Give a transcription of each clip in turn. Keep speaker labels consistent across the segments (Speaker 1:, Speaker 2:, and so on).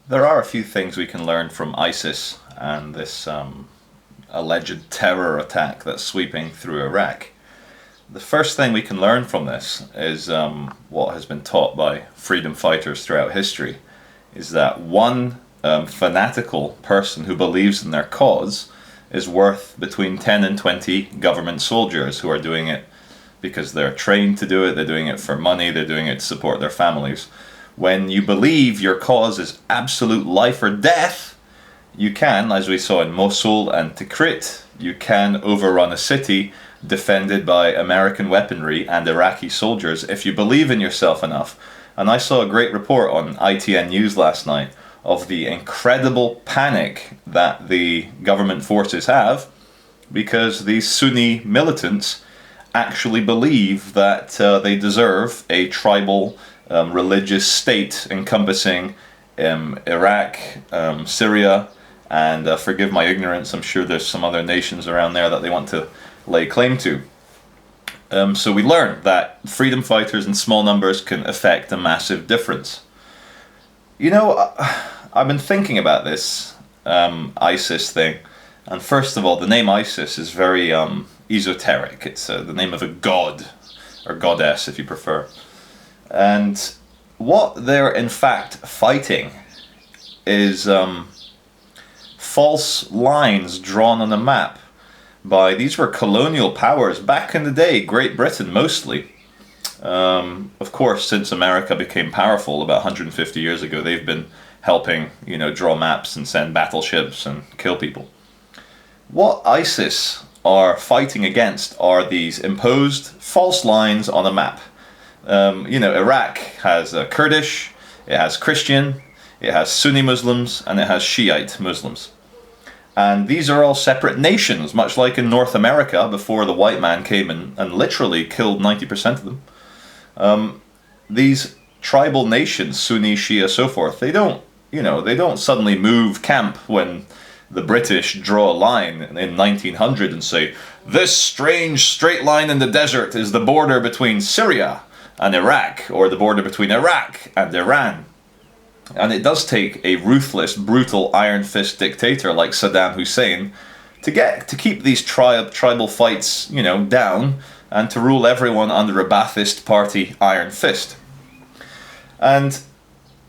Speaker 1: There are a few things we can learn from ISIS and this alleged terror attack that's sweeping through Iraq. The first thing we can learn from this is what has been taught by freedom fighters throughout history, is that one fanatical person who believes in their cause is worth between 10 and 20 government soldiers who are doing it because they're trained to do it, they're doing it for money, they're doing it to support their families. When you believe your cause is absolute life or death, you can, as we saw in Mosul and Tikrit, you can overrun a city defended by American weaponry and Iraqi soldiers if you believe in yourself enough. And I saw a great report on ITN News last night of the incredible panic that the government forces have because these Sunni militants actually believe that they deserve a tribal religious state encompassing Iraq, Syria, and forgive my ignorance, I'm sure there's some other nations around there that they want to lay claim to. So we learn that freedom fighters in small numbers can affect a massive difference. You know, I've been thinking about this ISIS thing, and first of all, the name ISIS is very esoteric. It's the name of a god, or goddess if you prefer. And what they're in fact fighting is false lines drawn on a map by, these were colonial powers back in the day, Great Britain mostly. Of course, since America became powerful about 150 years ago, they've been helping, draw maps and send battleships and kill people. What ISIS are fighting against are these imposed false lines on a map. Iraq has Kurdish, it has Christian, it has Sunni Muslims, and it has Shiite Muslims. And these are all separate nations, much like in North America before the white man came in and literally killed 90% of them. These tribal nations, Sunni, Shia, so forth, they don't suddenly move camp when the British draw a line in 1900 and say, this strange straight line in the desert is the border between Syria and Iraq, or the border between Iraq and Iran. And it does take a ruthless, brutal, iron fist dictator like Saddam Hussein to keep these tribal fights, down, and to rule everyone under a Ba'athist party iron fist. And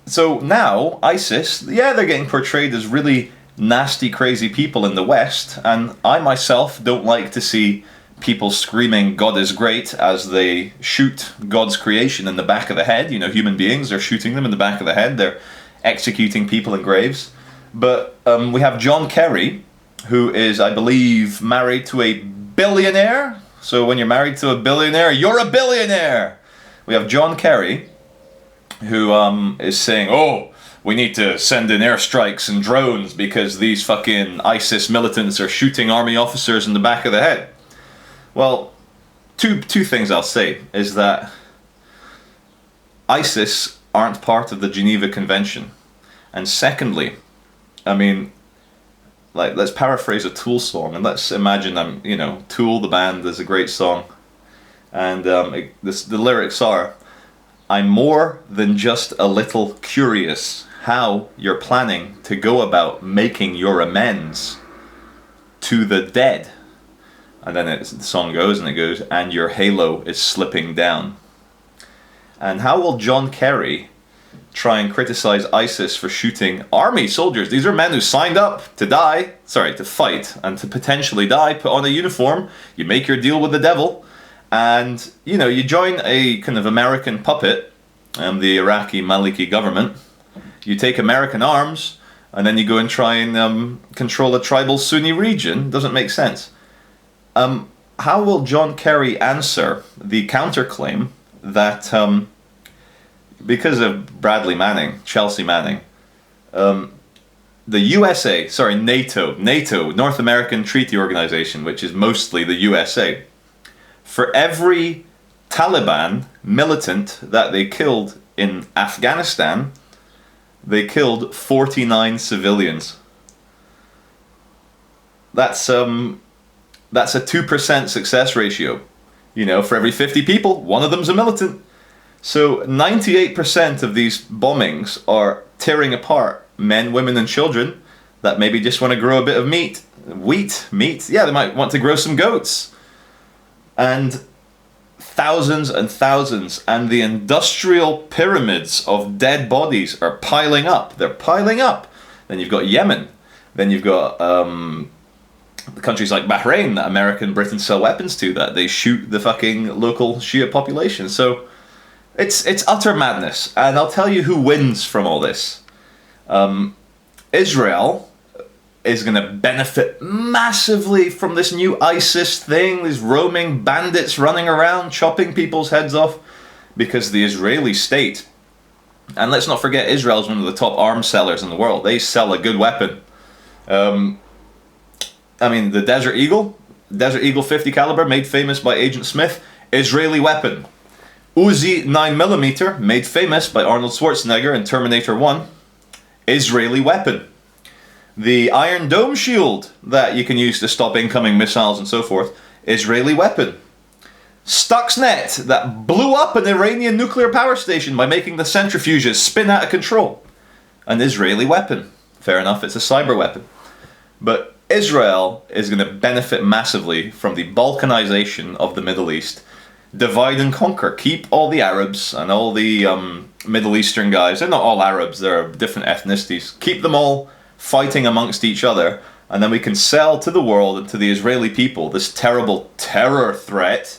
Speaker 1: so now ISIS, they're getting portrayed as really nasty, crazy people in the West, and I myself don't like to see people screaming God is great as they shoot God's creation in the back of the head. Human beings, they're shooting them in the back of the head, they're executing people in graves. But we have John Kerry, who is, I believe, married to a billionaire. So when you're married to a billionaire, you're a billionaire. We have John Kerry, who is saying, we need to send in airstrikes and drones because these fucking ISIS militants are shooting army officers in the back of the head. Well, two things I'll say is that ISIS aren't part of the Geneva Convention. And secondly, let's paraphrase a Tool song, and let's imagine Tool, the band, is a great song. And the lyrics are, I'm more than just a little curious how you're planning to go about making your amends to the dead. And then the song goes, and your halo is slipping down. And how will John Kerry try and criticize ISIS for shooting army soldiers? These are men who signed up to fight, and to potentially die, put on a uniform, you make your deal with the devil, and, you join a kind of American puppet, the Iraqi Maliki government, you take American arms, and then you go and try and control a tribal Sunni region. Doesn't make sense. How will John Kerry answer the counterclaim that because of Chelsea Manning, the NATO, North American Treaty Organization, which is mostly the USA, for every Taliban militant that they killed in Afghanistan, they killed 49 civilians. That's a 2% success ratio. For every 50 people, one of them's a militant. So 98% of these bombings are tearing apart men, women, and children that maybe just want to grow a bit of meat. Meat. Yeah, they might want to grow some goats. And thousands and thousands, and the industrial pyramids of dead bodies are piling up. They're piling up. Then you've got Yemen. Then you've got countries like Bahrain that America and Britain sell weapons to, that they shoot the fucking local Shia population. So it's utter madness. And I'll tell you who wins from all this. Israel is going to benefit massively from this new ISIS thing, these roaming bandits running around chopping people's heads off, because the Israeli state, and let's not forget, Israel is one of the top arms sellers in the world. They sell a good weapon. I mean, the Desert Eagle 50 caliber, made famous by Agent Smith, Israeli weapon. Uzi 9mm, made famous by Arnold Schwarzenegger in Terminator 1, Israeli weapon. The Iron Dome shield that you can use to stop incoming missiles and so forth, Israeli weapon. Stuxnet that blew up an Iranian nuclear power station by making the centrifuges spin out of control, an Israeli weapon. Fair enough, it's a cyber weapon. But Israel is going to benefit massively from the balkanization of the Middle East. Divide and conquer. Keep all the Arabs and all the Middle Eastern guys. They're not all Arabs, they're different ethnicities. Keep them all fighting amongst each other, and then we can sell to the world and to the Israeli people this terrible terror threat,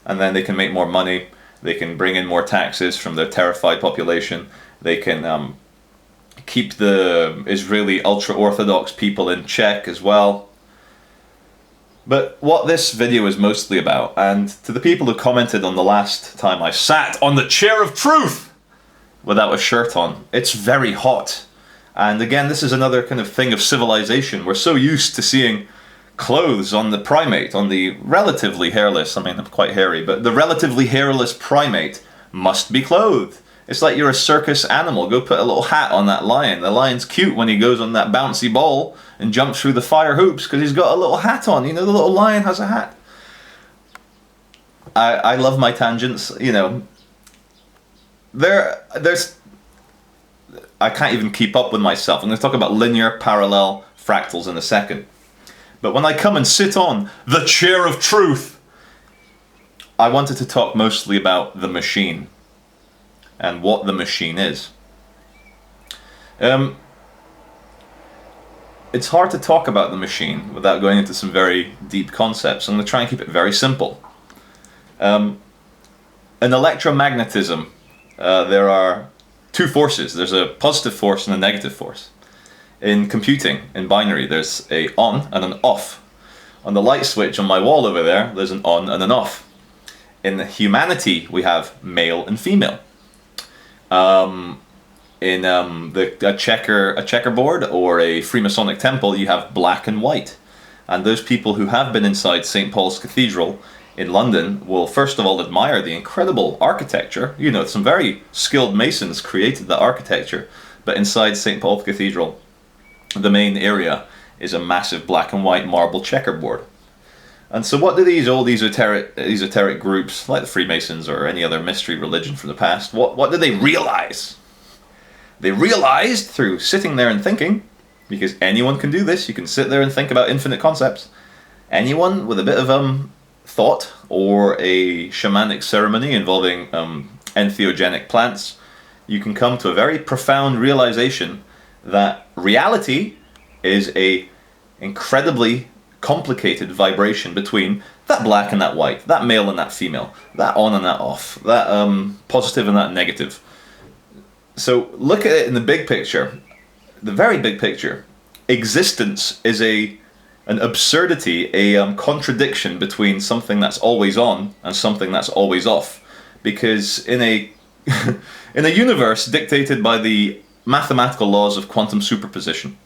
Speaker 1: and then they can make more money, they can bring in more taxes from their terrified population, they can keep the Israeli ultra-Orthodox people in check as well. But what this video is mostly about, and to the people who commented on the last time I sat on the chair of truth without a shirt on, it's very hot. And again, this is another kind of thing of civilization. We're so used to seeing clothes on the primate, on the relatively hairless, I mean, I'm quite hairy, but the relatively hairless primate must be clothed. It's like you're a circus animal. Go put a little hat on that lion. The lion's cute when he goes on that bouncy ball and jumps through the fire hoops because he's got a little hat on. You know, the little lion has a hat. I love my tangents, you know. There's I can't even keep up with myself. I'm going to talk about linear, parallel, fractals in a second. But when I come and sit on the chair of truth, I wanted to talk mostly about the machine and what the machine is. It's hard to talk about the machine without going into some very deep concepts. I'm going to try and keep it very simple. In electromagnetism, there are two forces. There's a positive force and a negative force. In computing, in binary, there's a on and an off. On the light switch on my wall over there, there's an on and an off. In humanity, we have male and female. In a checkerboard or a Freemasonic temple, you have black and white. And those people who have been inside St. Paul's Cathedral in London will first of all admire the incredible architecture. You know, some very skilled masons created the architecture, but inside St. Paul's Cathedral, the main area is a massive black and white marble checkerboard. And so what do these old esoteric groups, like the Freemasons or any other mystery religion from the past, what did they realize? They realized through sitting there and thinking, because anyone can do this, you can sit there and think about infinite concepts. Anyone with a bit of thought or a shamanic ceremony involving entheogenic plants, you can come to a very profound realization that reality is a incredibly complicated vibration between that black and that white, that male and that female, that on and that off, that positive and that negative. So look at it in the big picture, the very big picture. Existence is an absurdity, a contradiction between something that's always on and something that's always off. Because in a in a universe dictated by the mathematical laws of quantum superposition,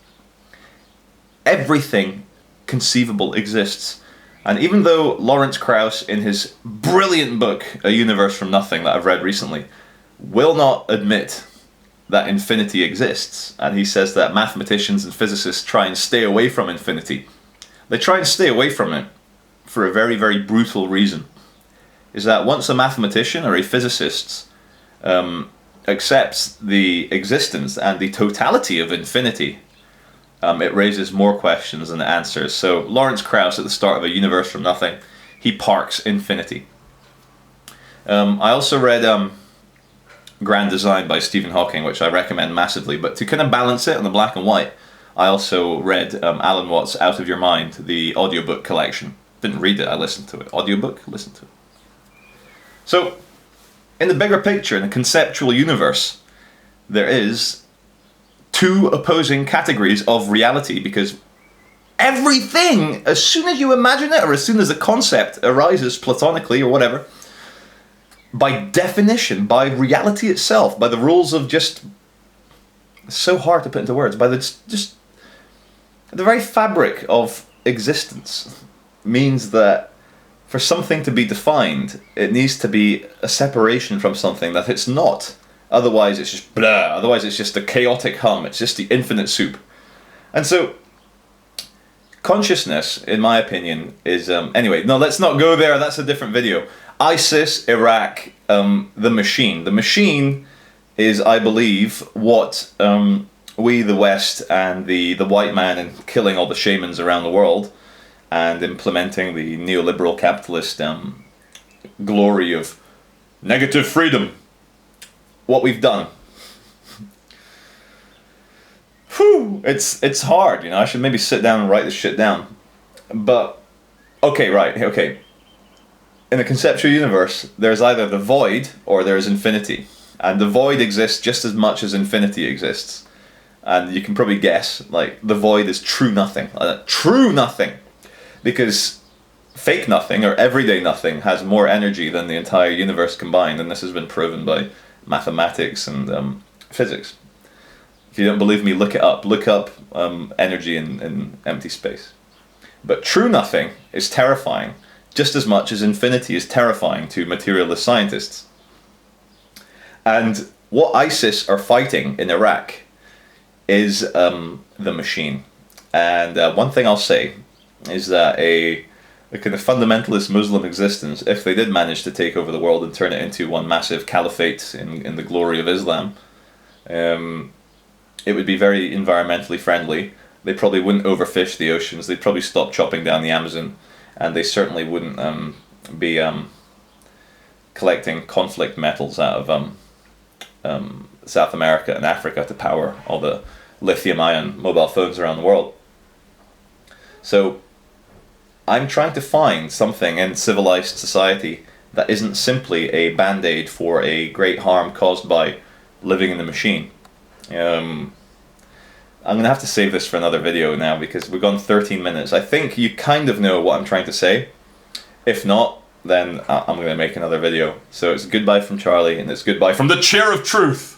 Speaker 1: everything conceivable exists. And even though Lawrence Krauss, in his brilliant book, A Universe from Nothing, that I've read recently, will not admit that infinity exists, and he says that mathematicians and physicists try and stay away from infinity. They try and stay away from it for a very, very brutal reason. Is that once a mathematician or a physicist accepts the existence and the totality of infinity, it raises more questions than it answers. So Lawrence Krauss, at the start of A Universe from Nothing, he parks infinity. I also read Grand Design by Stephen Hawking, which I recommend massively, but to kind of balance it on the black and white, I also read Alan Watts' Out of Your Mind, the audiobook collection. Didn't read it, I listened to it. Audiobook, listened to it. So, in the bigger picture, in the conceptual universe, there is two opposing categories of reality, because everything, as soon as you imagine it, or as soon as the concept arises platonically or whatever, by definition, by reality itself, by the rules of just, it's so hard to put into words, by just the very fabric of existence means that for something to be defined, it needs to be a separation from something that it's not. Otherwise it's just blah, otherwise it's just a chaotic hum, it's just the infinite soup. And so, consciousness, in my opinion, is, anyway, no, let's not go there, that's a different video. ISIS, Iraq, the machine. The machine is, I believe, what we, the West, and the white man, and killing all the shamans around the world, and implementing the neoliberal capitalist glory of negative freedom. What we've done. Whew, it's hard, you know, I should maybe sit down and write this shit down. But, okay. In the conceptual universe, there's either the void or there's infinity. And the void exists just as much as infinity exists. And you can probably guess, like, the void is true nothing. True nothing! Because fake nothing, or everyday nothing, has more energy than the entire universe combined, and this has been proven by mathematics and physics. If you don't believe me, look it up. Look up energy in empty space. But true nothing is terrifying, just as much as infinity is terrifying to materialist scientists. And what ISIS are fighting in Iraq is the machine. And one thing I'll say is that a kind of fundamentalist Muslim existence, if they did manage to take over the world and turn it into one massive caliphate in the glory of Islam, it would be very environmentally friendly. They probably wouldn't overfish the oceans. They'd probably stop chopping down the Amazon, and they certainly wouldn't be collecting conflict metals out of South America and Africa to power all the lithium-ion mobile phones around the world. So I'm trying to find something in civilized society that isn't simply a band-aid for a great harm caused by living in the machine. I'm going to have to save this for another video now because we've gone 13 minutes. I think you kind of know what I'm trying to say. If not, then I'm going to make another video. So it's goodbye from Charlie, and it's goodbye from the Chair of Truth.